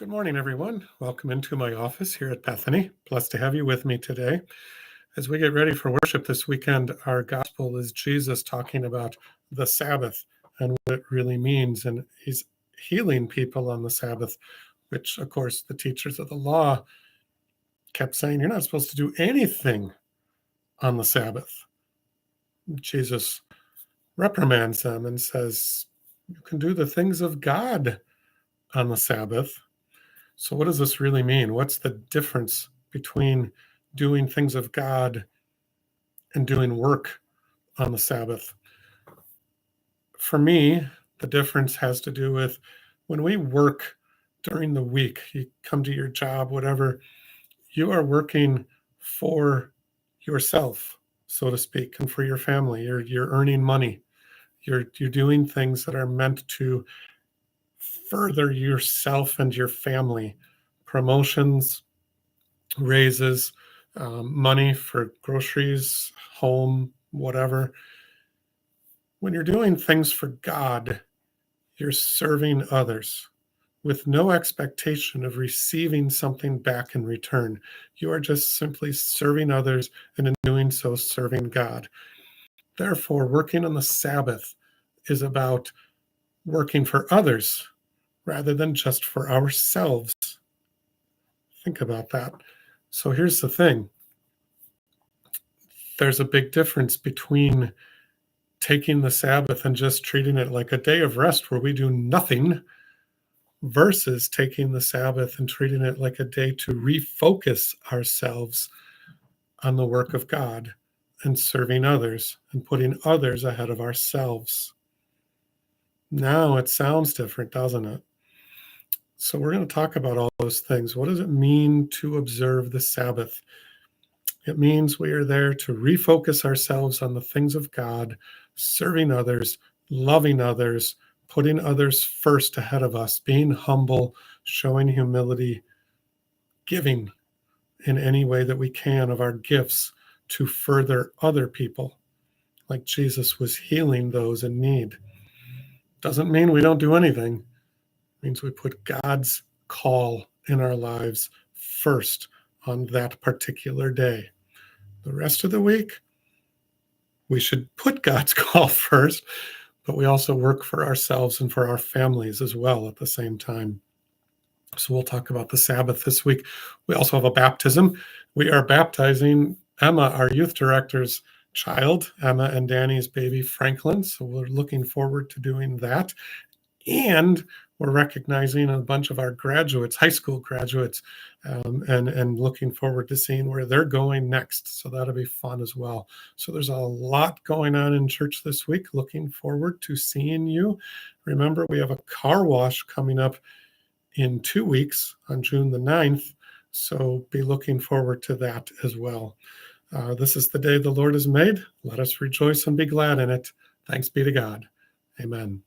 Good morning, everyone. Welcome into my office here at Bethany. Blessed to have you with me today. As we get ready for worship this weekend, our gospel is Jesus talking about the Sabbath and what it really means. And he's healing people on the Sabbath, which, of course, the teachers of the law kept saying, you're not supposed to do anything on the Sabbath. Jesus reprimands them and says, you can do the things of God on the Sabbath. So, what does this really mean? What's the difference between doing things of God and doing work on the Sabbath? For me, the difference has to do with when we work during the week, you come to your job, whatever, you are working for yourself, so to speak, and for your family. You're earning money. You're doing things that are meant to further yourself and your family. Promotions, raises, money for groceries, home, whatever. When you're doing things for God, you're serving others with no expectation of receiving something back in return. You are just simply serving others, and in doing so, serving God. Therefore, working on the Sabbath is about working for others rather than just for ourselves. Think about that. So here's the thing. There's a big difference between taking the Sabbath and just treating it like a day of rest where we do nothing versus taking the Sabbath and treating it like a day to refocus ourselves on the work of God and serving others and putting others ahead of ourselves. Now it sounds different, doesn't it? So we're going to talk about all those things. What does it mean to observe the Sabbath? It means we are there to refocus ourselves on the things of God, serving others, loving others, putting others first ahead of us, being humble, showing humility, giving in any way that we can of our gifts to further other people, like Jesus was healing those in need. Doesn't mean we don't do anything. It means we put God's call in our lives first on that particular day. The rest of the week, we should put God's call first, but we also work for ourselves and for our families as well at the same time. So we'll talk about the Sabbath this week. We also have a baptism. We are baptizing Emma, our youth director's child, Emma and Danny's baby, Franklin. So we're looking forward to doing that. And we're recognizing a bunch of our graduates, high school graduates, and looking forward to seeing where they're going next. So that'll be fun as well. So there's a lot going on in church this week. Looking forward to seeing you. Remember, we have a car wash coming up in 2 weeks on June the 9th. So be looking forward to that as well. This is the day the Lord has made. Let us rejoice and be glad in it. Thanks be to God. Amen.